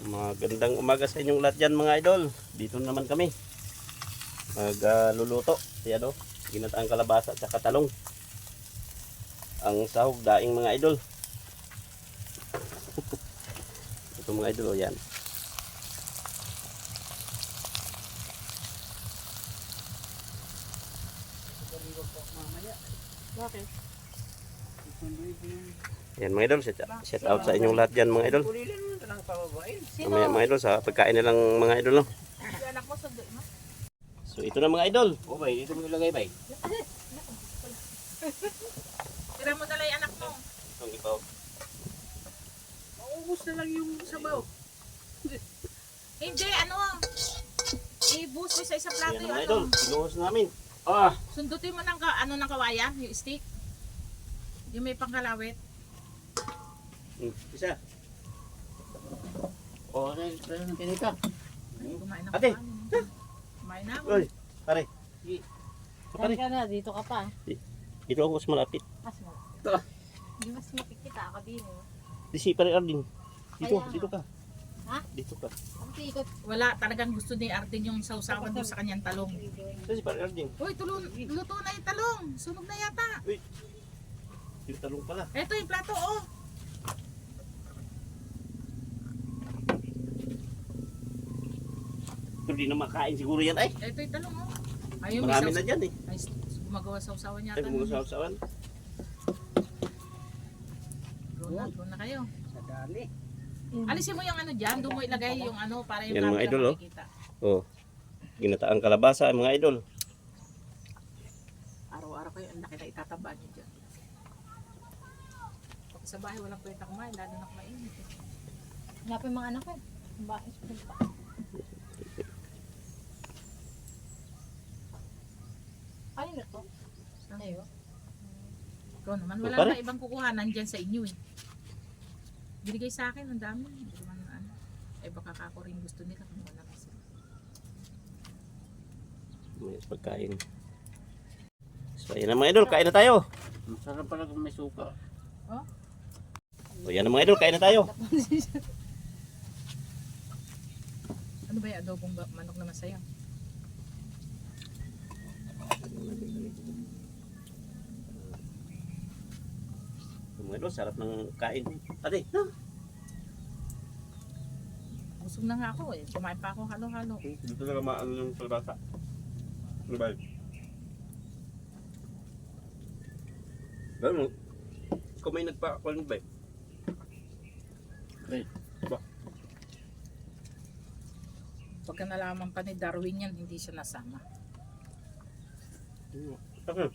Magandang umaga sa inyong lahat dyan mga idol. Dito naman kami magluluto. Yan o, ginataang kalabasa at saka talong. Ang sahog daing mga idol. Ito mga idol o yan. Bakit? Yan mga idol, shout out sa inyong lahat dyan mga idol. Mamaya mga idol sa pagkain nilang mga idol no. Anak mo, sundo mo? So ito na mga idol. O bay, dito mo ilagay bay. Tira mo dala yung anak mo. Itong ibaw. Maubos na lang yung sabaw. Hindi, ano? Ibus mo sa isang plato Yan yung mga ano. idol, pinuhos namin. Sundutin mo ng, ng kawayan, yung stick. Yung may pangkalawit. Isa. O, ano kinika? Kumain na Ate! Kumain na ako. Uy, pare. Saan ka na? Dito ka pa. Dito ako mas malapit. Mas mo. Ito. Hindi mas makikita ako din. Di si pare Arlin. Dito, Kaya- dito ka. Ha? Dito ka. Ang tikot. Wala, talagang gusto ni Arden yung sausawan doon sa kanyang talong. Ito si pare Arlin. Uy, luto na yung talong. Sunog na yata. Yung talong pala. Ito yung plato, oh. Ito di na makain siguro yan ay. Ito yung talong, oh. Ayun, Marami na dyan eh. Ay, gumagawa sausawan yata. Ay, gumusaw-sawan. Go na kayo. Sa dali. Alisin mo yung ano dyan, doon mo ilagay yung ano para yung Yan, mga camera idol, oh. makikita. Oh. Ginataang kalabasa mga idol. Araw-araw kayo, ang laki na itataba nyo dyan. Pag sa bahay walang kwenta kumain, lalo na kumain. Hanapin mga anak ko. Bakit school pa? Ano na to? Ayo. Ikaw naman, wala Pare. na ibang kukuhanan dyan sa inyo eh. Binigay sa akin, ang dami. Hindi ko man ano. Eh baka kako rin gusto nila kung wala kasi. May pagkain. So yan na mga idol, kain na tayo. Masarap pala kung may suka. O yan na mga idol, kain na tayo. Ano ba yung adobong manok na masaya? Mga idol, sarap ng kain. Ate, no? Busog na nga ako eh. Kumain pa ako halo-halo. Dito na maano yung kalabasa. Ano ba yun? Gano'n mo? Ikaw may nagpa-call ba eh? Bay. Pagka nalaman pa ni Darwin yan, hindi siya nasama. Taka.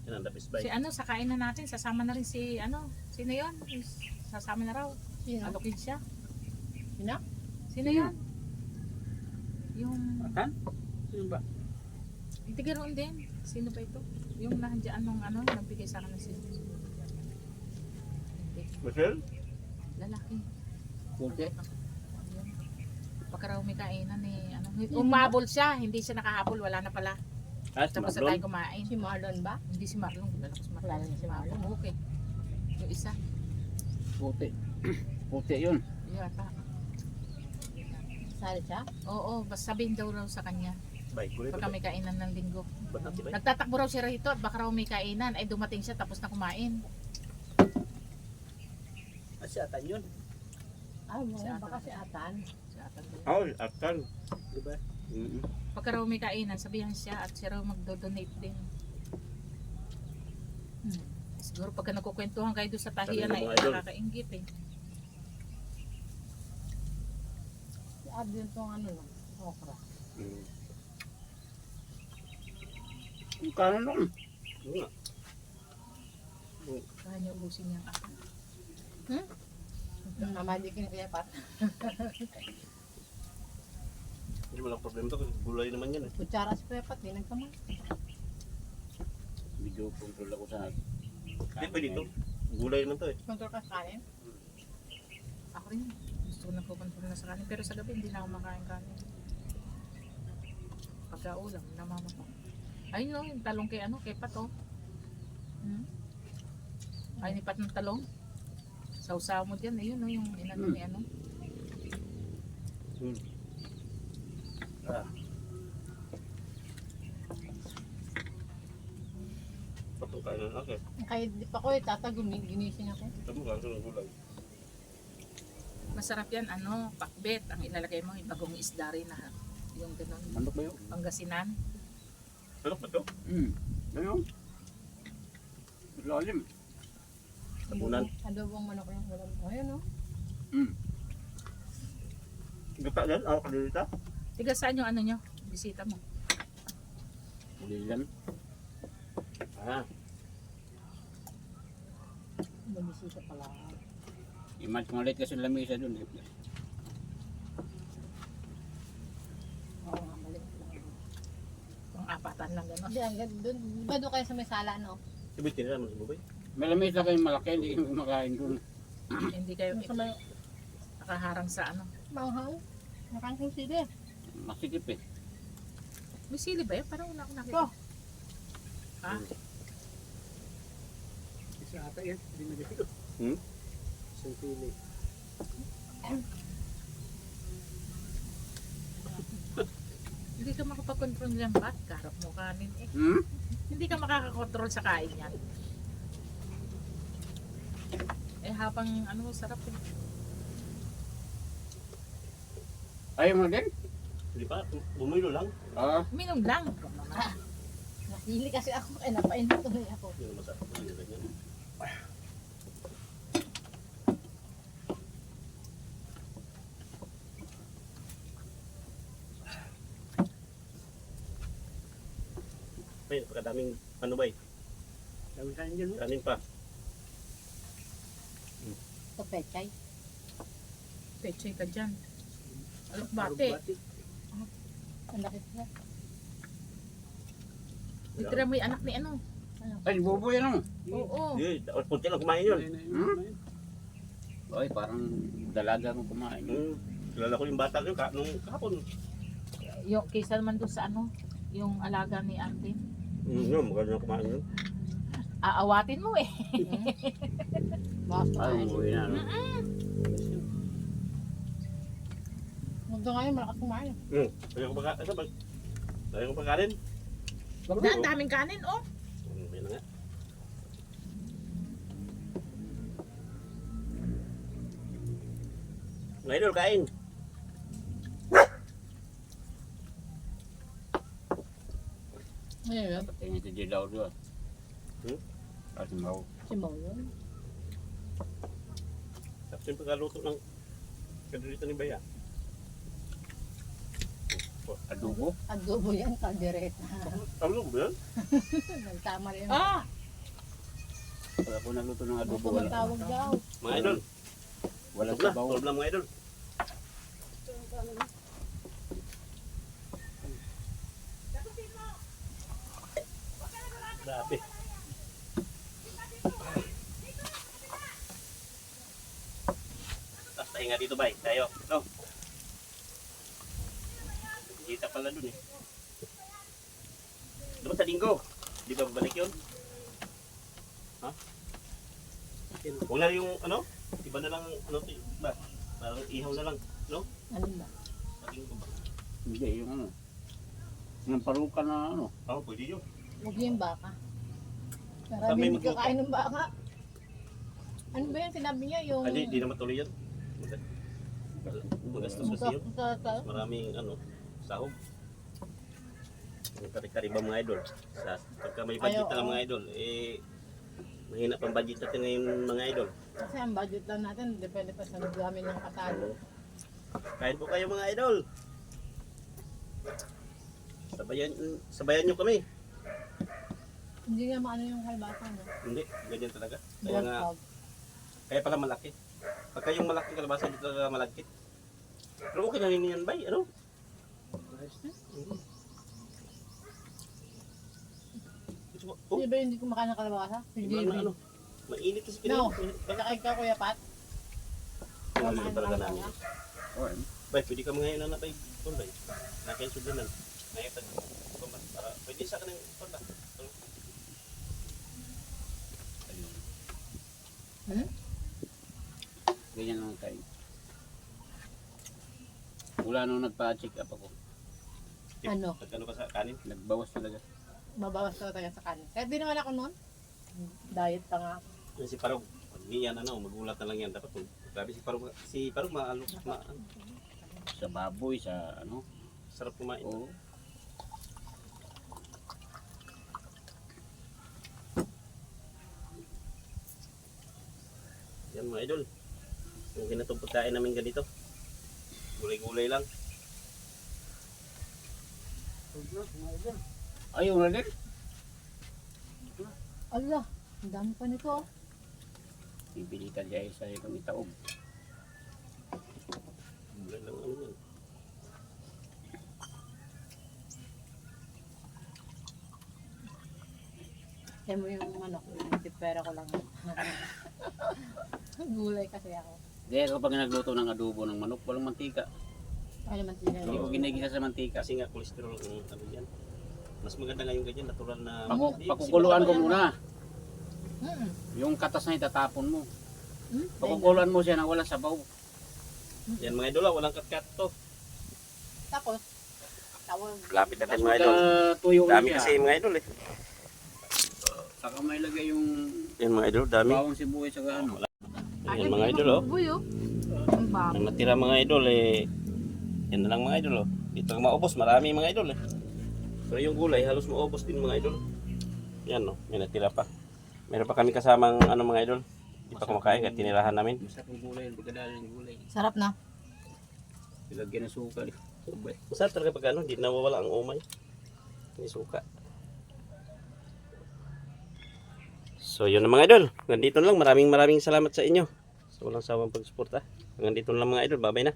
Yan ang lapis ba Si ano, sa kain na natin, sasama na rin si ano, sino yun? Sasama na raw. Sino? Alokin siya. Sino? Sino yun? Yung, Atan? Sino ba? itigiroon din. Sino ba ito? Yung nahandyan nung ano, nagbigay sa akin ng sino. Hindi, Michelle? lalaki. Puti. Ayun. Pagka raw may kainan eh, ano, umabol siya, hindi siya nakahabol, wala na pala. Tapos na tayo kumain. Si Marlon ba? Hindi si Marlon, wala ko si Marlon. Wala na si Marlon. Okay. Yung isa, Puti. Puti yun. yata. Sali siya? Oo, basta sabihin daw raw sa kanya. Bye, kulit. Pagka may kainan ng linggo. Ba't ba? Nagtatakbo raw siya rito at baka raw may kainan. Ay dumating siya tapos na kumain. Si Atan yun. Ay, mo. Si Atan. Baka si Atan. Siya ata daw. Oo, Atan. Diba? Pagka raw may kainan, sabihan siya at siya raw magdo-donate din. Siguro pagka nagkukwentuhan kayo doon sa tahiyan Sabi ng ay mga idol. nakakaingit eh. Si Adrian tong ano lang. Okra. Ang kanan lang. Oo nga. Kaya niya ubusin niya ako. Namadikin kaya pat. Hindi walang problema to kasi gulay naman yan eh. Kutsara si Kuya Pat. Di nagkamay. Video control ako sa... Hindi pwede ito. Gulay naman to eh. Kontrol ka kain. Ako rin. Gusto ko nagkukontrol na sa kanin. Pero sa gabi hindi na ako makain kanin. Pagka ulam, namamapa. Ayun no, yung talong kay ano, kay Pato. Ay, nipat ng talong. Sausaw mo dyan. Ayun, no, yung inano ni ano. Ah. Patong kain na. Okay. Kahit di pa ko eh, tata ginising ako. Ito mo lang, sunod gulay. Masarap yan, ano, pakbet. Ang ilalagay mo, yung bagong isda rin na. Yung ganun. Manok ba yun? Pangasinan. Ano ba ito? Ayun. Lalim. Tabunan. Adobong manok yung walang. Ayun no. Gata yan? Ako kalilita? Tiga saan yung ano nyo? Bisita mo. Ulilan. Ah. Bumisita pala. Imat maliit kasi lamisa dun. Oo nga, mali. Kung apatan lang gano'n. Hindi, hanggang doon. Di ba doon kayo sa may sala, no? Ibig tinira mo sa bubay? May lamisa kayong malaki, hindi kayo kumakain dun. Hindi kayo Sa may nakaharang sa ano. manghang. Nakangking sili. Masikip eh. May sili ba yun? Parang wala akong nakita. Oh. Ha? Isa ata yan, hindi na dito. Isang pili. Hindi ka makapag-control ng bat. Karap mo kanin eh. Hindi ka makakakontrol sa kain yan. Eh habang ano, sarap eh. Ayaw mo din? Hindi pa, bumilo lang. Minom lang. Nasili kasi ako. Eh, napainit tuloy ako. Hindi na masarap. Hindi na ganyan. Ay, napakadaming ano ba eh? Dami kanin dyan. Kanin pa. Ito, pechay. Pechay ka dyan. Alokbate. Ang laki siya. Itira mo yung anak ni ano. Ay, bubo yan oh. Oo. Hindi, punti lang kumain yun. Ay, parang dalaga kong kumain. Kilala ko yung bata yun nung kahapon. Yung kaysa naman doon sa ano. Yung alaga ni Auntie. Yun, maganda na kumain yun. Aawatin mo eh. Basta Ay, kain. umuwi na. No? Huwag ka ngayon, malakas kumain. Kaya ko pagkain. Kaya ko pagkain. Ang daming kanin oh. Yan na nga. Mga idol, kain. Ngayon, Tingin si Jilaw doon. Kasi mau. si Mau yun. Tapos yung pagkaluto ng kadrito ni Baya. Adobo. Adobo yan, kaldereta. Ano ba yan? Nagtama rin. Ah! Wala po nagluto ng adobo. Ano Wala. tawag daw? Mga idol, Wala tulog na. sabaw. Tulog na mga idol. Grabe. Tapos tayo nga dito bay. Tayo. No. Kita pala dun eh. Doon sa linggo. Di ba babalik yun? Ha? Huwag na yung ano? Iba na lang ano ba? Parang ihaw na lang. No? Ano ba? Sa linggo ba? Hindi, yung ano. Yung paruka na ano. Oo, pwede yun. Huwag yung baka. Saan Marami may hindi magluto? kakain ng baka. Ano ba yan? Sinabi niya yung... Hindi na matuloy yan. Magastos kasi yun. Sa Maraming ano, sahog. Yung kari-kari ba mga idol? Pagka may budget na lang mga idol, eh, mahina pang budget natin ngayon mga idol. Kasi ang budget lang natin, depende pa sa dami ng katalo. Kain po kayo mga idol. Sabayan nyo kami. Hindi nga maano yung kalbasa, no? Hindi, ganyan talaga. Kaya Black nga, hog. kaya pala malaki. Pagka yung malaking kalabasa, hindi talaga malagkit. Pero okay na rin yan, bay. Ano? Oh, Hindi ba hindi kumakain ng kalabasa? Hindi iba na ba? ano. Mainit kasi No. pinag- Kaya ka, Kuya Pat? Ano talaga namin. Okay. Bay, pwede ka ngayon na bay. Kung bay, nakain sudanan. Ngayon ka para pwede sa kanang pala. Ayun. Ganyan lang tayo. Mula nung nagpa-check up ako, Ano? Ano ka sa kanin? nagbawas talaga. Mabawas talaga sa kanin. Kahit di naman ako noon. Diet pa nga. Yan si Parog. Pag yan magulat na lang yan. Dapat grabe si Parog Sa baboy, sa ano. sarap kumain. Oo. Yan mga idol. Yung ginatong pagkain namin ganito. Gulay-gulay lang. Ayaw na din. Allah, ang dami pa nito. Oh. Bibili ka dyan sa itong itaog. Gulay lang ano yan. Kaya mo yung manok. Pera ko lang. Gulay kasi ako. Kaya kapag nagluto ng adobo ng manok, walang mantika. Ano naman sila Hindi ko ginigisa sa mantika. Kasi nga cholesterol ang ano yan. Mas maganda nga yung ganyan, natural na... Pakukuluan ko muna. Mm. Yung katas na itatapon mo. Hmm? Pakukuluan mo siya na walang sabaw. Yan mga idol, walang kat-kat to. Tapos, tawag. Lapit natin Tapos mga idol. tuyo Dami siya. kasi mga idol eh. Saka may lagay yung Yan mga idol, dami. bawang sibuyas sa ano. Yan mga idol oh. Buboy, oh. Ang babo. Ang natira mga idol eh. Yan na lang mga idol oh. Dito ka maubos, marami mga idol eh. Pero yung gulay halos maubos din mga idol. Yan oh, may natira pa. Meron pa kami kasamang ano mga idol. Hindi pa kumakain kaya tinirahan namin. Masarap yung gulay, pagkadala ng gulay. Sarap na. Ilagyan ng suka. Subay. Masarap talaga pag ano, hindi nawawala ang umay. May suka. So yun na mga idol. Hanggang dito na lang. Maraming salamat sa inyo. Sa walang sawang pagsuporta. Hanggang dito na lang mga idol. Bye-bye na.